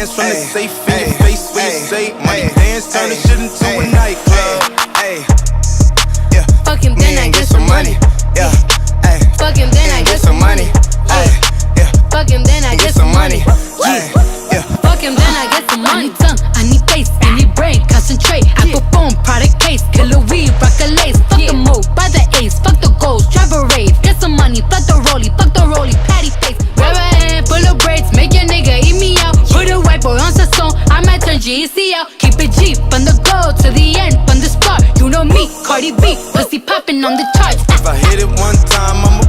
bands from the safe in your face when you say money dance, turn the shit into a nightclub. Fuck him, then I get some money. Yeah, Fuck him, then I get some money. Fuck him, then I get some money. Fuck him, then I get some money. I need tongue, I need face, I need brain, concentrate. Apple phone, product case, killer weed, rock a lace. Fuck the move, buy the ace, fuck the goals, drive a rave. Get some money, fuck the rollie, patty face. Grab a hand full of braids, make your nigga eat me out. Put a white boy on the song, I might turn GEC out. Keep it G, from the go to the end, from the start. You know me, Cardi B, pussy popping on the charts. if I hit it one time, I'ma